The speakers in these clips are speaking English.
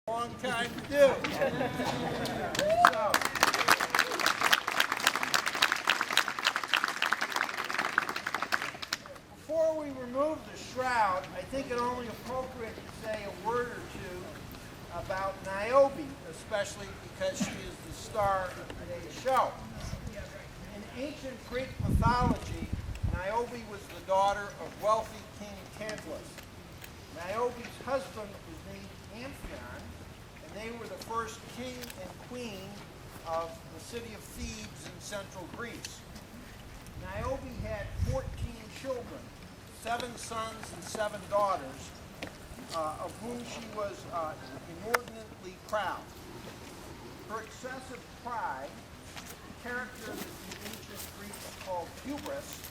Long time to do. So, before we remove the shroud, I think it only appropriate to say a word or two about Niobe, especially because she is the star of today's show. In ancient Greek mythology, Niobe was the daughter of wealthy King Tantalus. Niobe's husband was named Amphion, and they were the first king and queen of the city of Thebes in central Greece. Niobe had 14 children, 7 sons and 7 daughters, of whom she was inordinately proud. Her excessive pride, the character that the ancient Greeks called hubris,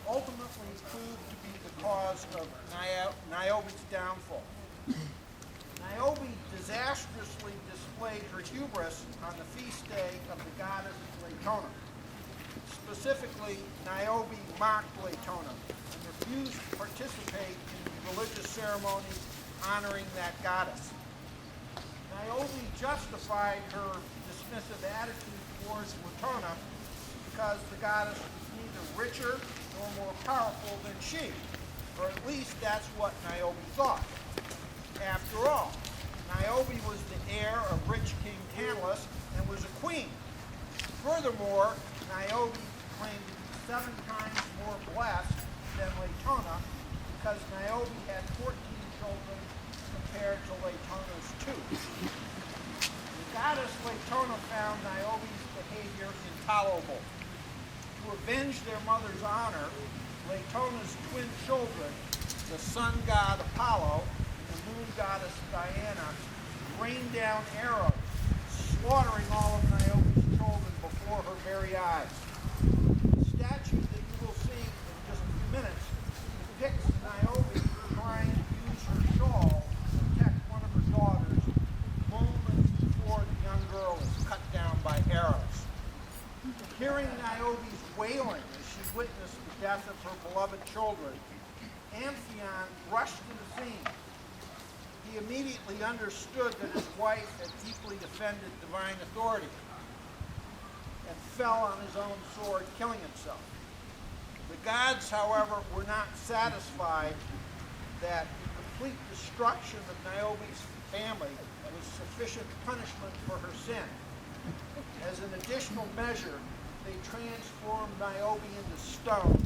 ultimately proved to be the cause of Niobe's downfall. Niobe disastrously displayed her hubris on the feast day of the goddess Latona. Specifically, Niobe mocked Latona and refused to participate in religious ceremonies honoring that goddess. Niobe justified her dismissive attitude towards Latona because the goddess was neither richer nor more powerful than she, or at least that's what Niobe thought. After all, Niobe was the heir of rich King Tantalus and was a queen. Furthermore, Niobe claimed to be 7 times more blessed than Latona because Niobe had 14 children compared to Latona's 2. The goddess Latona found Niobe's behavior intolerable. To avenge their mother's honor, Latona's twin children, the sun god Apollo and the moon goddess Diana, rained down arrows, slaughtering all of Niobe's children before her very eyes. The statue that you will see in just a few minutes depicts Niobe trying to use her shawl to protect one of her daughters moments before the young girl is cut down by arrows. Hearing Niobe's wailing as she witnessed the death of her beloved children, Amphion rushed to the scene. He immediately understood that his wife had deeply offended divine authority and fell on his own sword, killing himself. The gods, however, were not satisfied that the complete destruction of Niobe's family was sufficient punishment for her sin. As an additional measure, they transformed Niobe into stone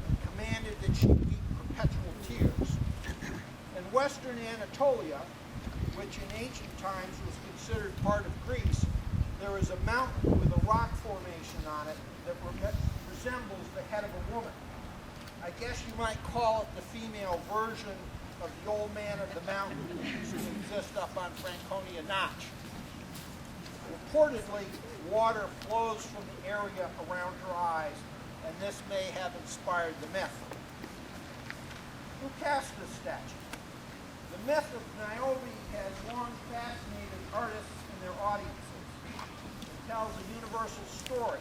and commanded that she weep perpetual tears. In western Anatolia, which in ancient times was considered part of Greece, there is a mountain with a rock formation on it that resembles the head of a woman. I guess you might call it the female version of the old man of the mountain that used to exist up on Franconia Notch. Reportedly, water flows from the area around her eyes, and this may have inspired the myth. Who cast this statue? The myth of Niobe has long fascinated artists and their audiences. It tells a universal story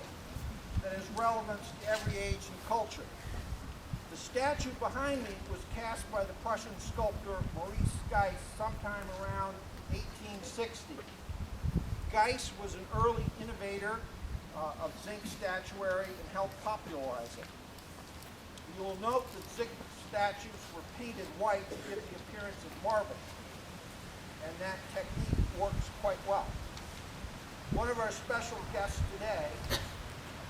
that has relevance to every age and culture. The statue behind me was cast by the Prussian sculptor Maurice Geis sometime around 1860. Geis was an early innovator of zinc statuary and helped popularize it. You will note that zinc statues were painted white to give the appearance of marble, and that technique works quite well. One of our special guests today,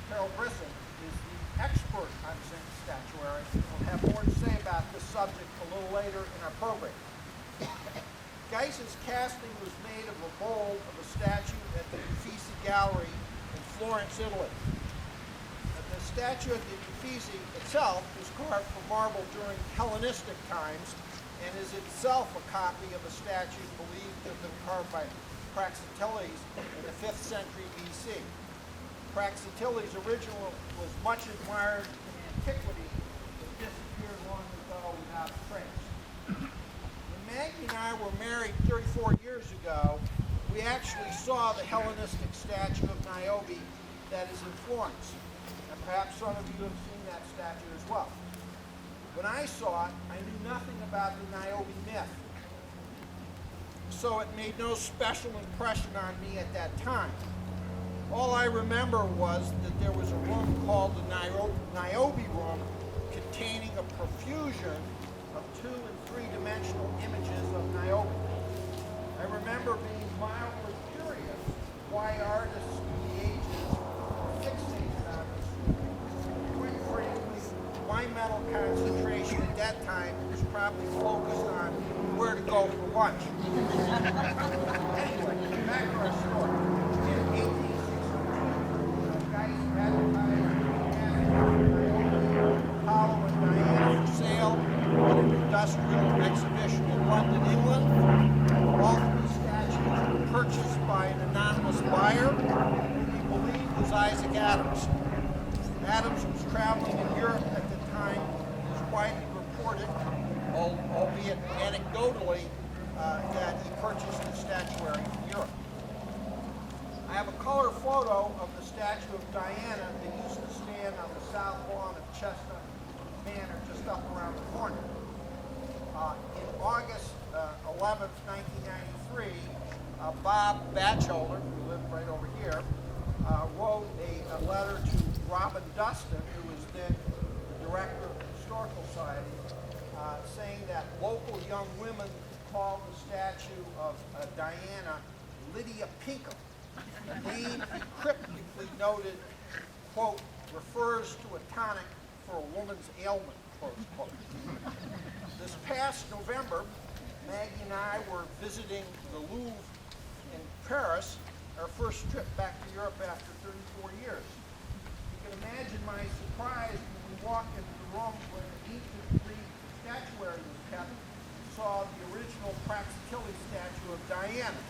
Carol Brisson, is the expert on zinc statuary and will have more to say about this subject a little later in our program. Geis's casting was made of a mold of a statue at the Uffizi Gallery in Florence, Italy. The statue at the Uffizi itself was carved from marble during Hellenistic times and is itself a copy of a statue believed to have been carved by Praxiteles in the 5th century BC. Praxiteles' original was much admired in antiquity, but disappeared long ago without a trace. When Maggie and I were married 34 years ago, we actually saw the Hellenistic statue of Niobe that is in Florence. And perhaps some of you have seen that statue as well. When I saw it, I knew nothing about the Niobe myth. so it made no special impression on me at that time. All I remember was that there was a room called the Niobe room containing a profusion of 2- and 3-dimensional images of Niobe. I remember being mildly curious why artists of the ages were fixated on this. Quite frankly, my mental concentration at that time was probably focused on where to go for lunch. Anyway, back to our story. In 1862, Geist advertised Apollo and Diana for sale at an industrial exhibition in London, England. All of these statues were purchased by an anonymous buyer who we believe was Isaac Adams. Adams was traveling in Europe at the time. It was widely reported, albeit anecdotally, that he purchased the statuary from Europe. I have a color photo of the statue of Diana that used to stand on the south lawn of Chestnut Manor just up around the corner. In August 11th, 1993, Bob Batchelder, who lived right over here, wrote a letter to Robin Dustin, who was then the director of the Historical Society, saying that local young women called the statue of Diana Lydia Pinkham, a name he cryptically noted, quote, refers to a tonic for a woman's ailment, close quote. This past November, Maggie and I were visiting the Louvre in Paris, our first trip back to Europe after 34 years. You can imagine my surprise when we walked into the room where the ancient Greek statuary was kept and saw the original Praxiteles statue of Diana.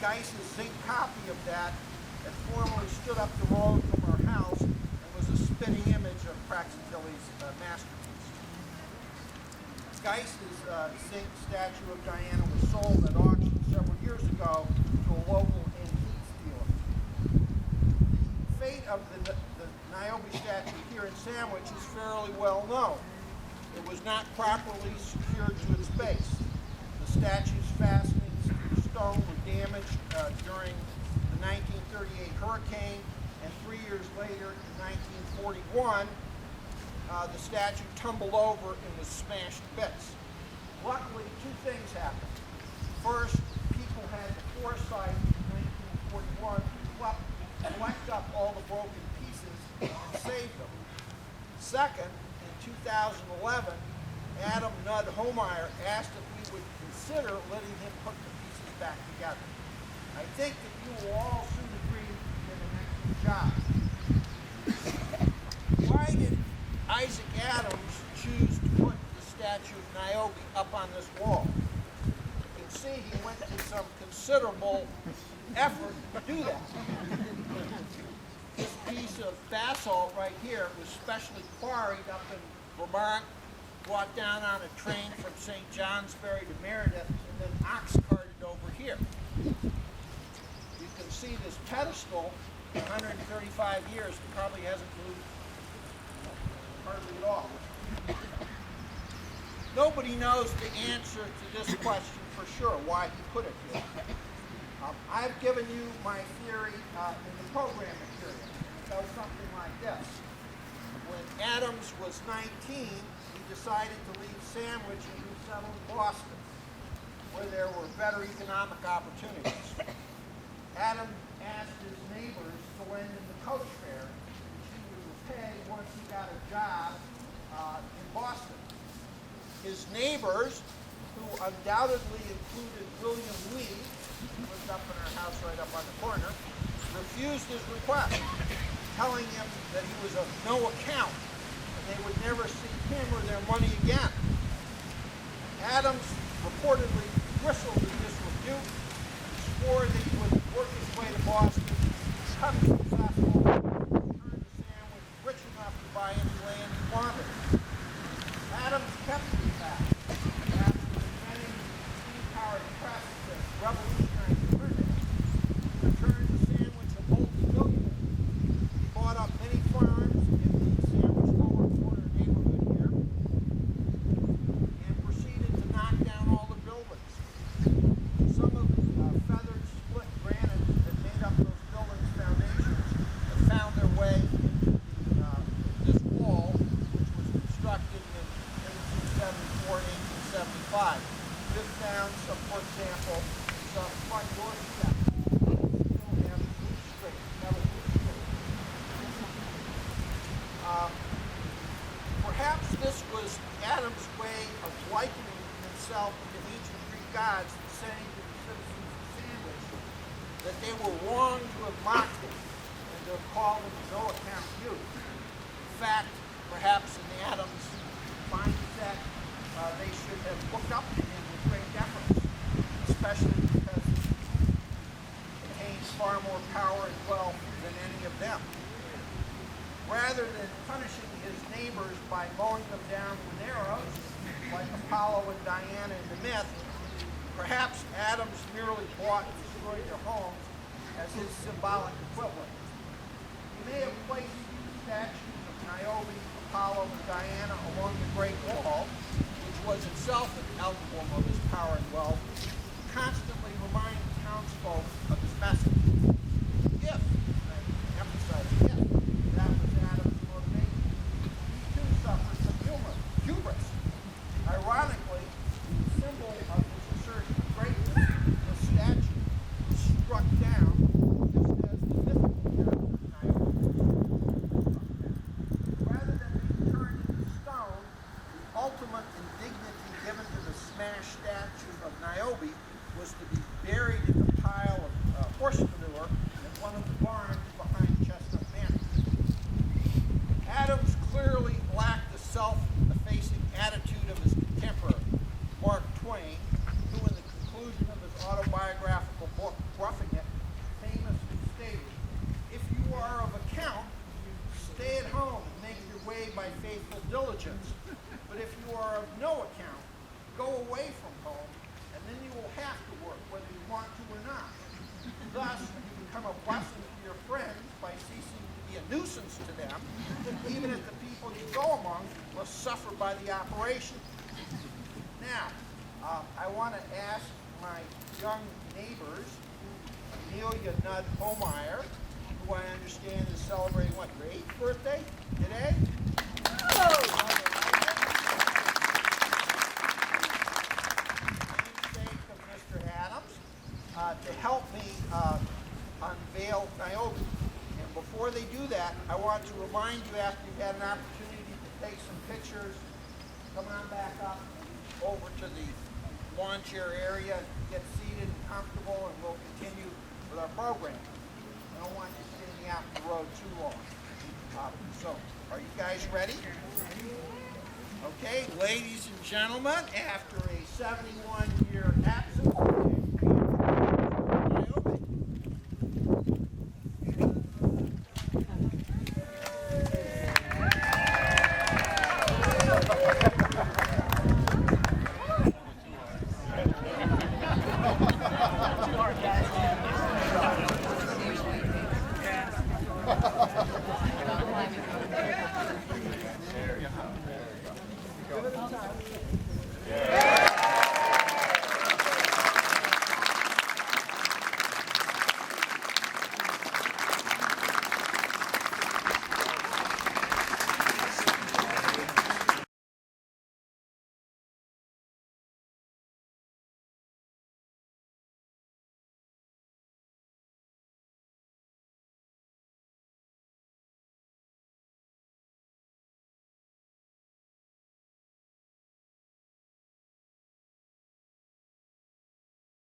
Geist's zinc copy of that had formerly stood up the road from our house and was a spitting image of Praxiteles' masterpiece. Geist's zinc statue of Diana was sold at auction several years ago to a local antiques dealer. The fate of the Niobe statue here in Sandwich is fairly well known. It was not properly secured to its base. The statue's fastenings to the stone were damaged during the 1938 hurricane, and 3 years later, in 1941, the statue tumbled over and was smashed to bits. Luckily, 2 things happened. First, people had the foresight in 1941 to collect up all the broken pieces and save them. Second, in 2011, Adam Nudd Homeyer asked if we would consider letting him put the pieces back together. I think that you will all soon agree he did an excellent job. Why did Isaac Adams choose to put the statue of Niobe up on this wall? You can see he went to some considerable effort to do that. This piece of basalt right here was specially quarried up in Vermont, brought down on a train from St. Johnsbury to Meredith, and then ox carted over here. You can see this pedestal, 135 years, probably hasn't moved hardly at all. Nobody knows the answer to this question for sure, why he put it here. I've given you my theory in the program material. It goes something like this. When Adams was 19, he decided to leave Sandwich and resettle in Boston, where there were better economic opportunities. Adams asked his neighbors to lend him the coach fare, which he would repay once he got a job in Boston. His neighbors, who undoubtedly included William Lee, who lived up in our house right up on the corner, refused his request, telling him that he was of no account and they would never see him or their money again. Adams reportedly bristled at this rebuke and swore that he would work his way to Boston, become successful, and return to Sandwich rich enough to buy any land he wanted. Adams kept the fact after inventing the steam-powered press that revolutionized printing. He returned to Sandwich a multi-millionaire. He bought up many farms in the Sandwich Lower Corner neighborhood here and proceeded to knock down all the buildings. found some, for example, some front door steps. Still have roof straight, metal roof straight. Perhaps this was Adam's way of likening himself to the ancient Greek gods, saying to the citizens of Sandwich that they were wrong to have mocked him and to have called him no account youth. In fact, perhaps in Adam's mindset, they should have looked up to him with great deference, especially because he contains far more power and wealth than any of them. Rather than punishing his neighbors by mowing them down with arrows, like Apollo and Diana in the myth, perhaps Adams merely bought and destroyed their homes as his symbolic equivalent. He may have placed statues of Niobe, Apollo, and Diana along the Great Wall, which was itself an emblem of his power and wealth, to constantly remind townsfolk of his message. If, I emphasize if, that was Adam's motivation, he too suffered from hubris. Ironically, the symbol of his assertion of greatness, the statue, was struck down just as the mythical character Niobe was struck down. Rather than being turned into stone, the ultimate indignity given to the smashed statue of Niobe was to be buried in the pile of horse manure in one of the barns behind Chestnut Manor. Adams clearly lacked the self-effacing attitude of his contemporary, Mark Twain, who in the conclusion of his autobiographical book, Roughing It, famously stated, "If you are of account, stay at home and make your way by faithful diligence. But if you are of no account, go away from home, and then you will have to work, whether you want to or not. Thus, you become a blessing to your friends by ceasing to be a nuisance to them, even if the people you go among must suffer by the operation." Now, I want to ask my young neighbors, Amelia Nudd Homeyer, who I understand is celebrating, what, her 8th birthday today? Namesake of Mr. Adams, to help me unveil Niobe. And before they do that, I want to remind you, after you've had an opportunity to take some pictures, come on back up over to the lawn chair area, get seated and comfortable, and we'll continue with our program. I don't want you standing out in the road too long. So, are you guys ready? Okay, ladies and gentlemen, after a 71-year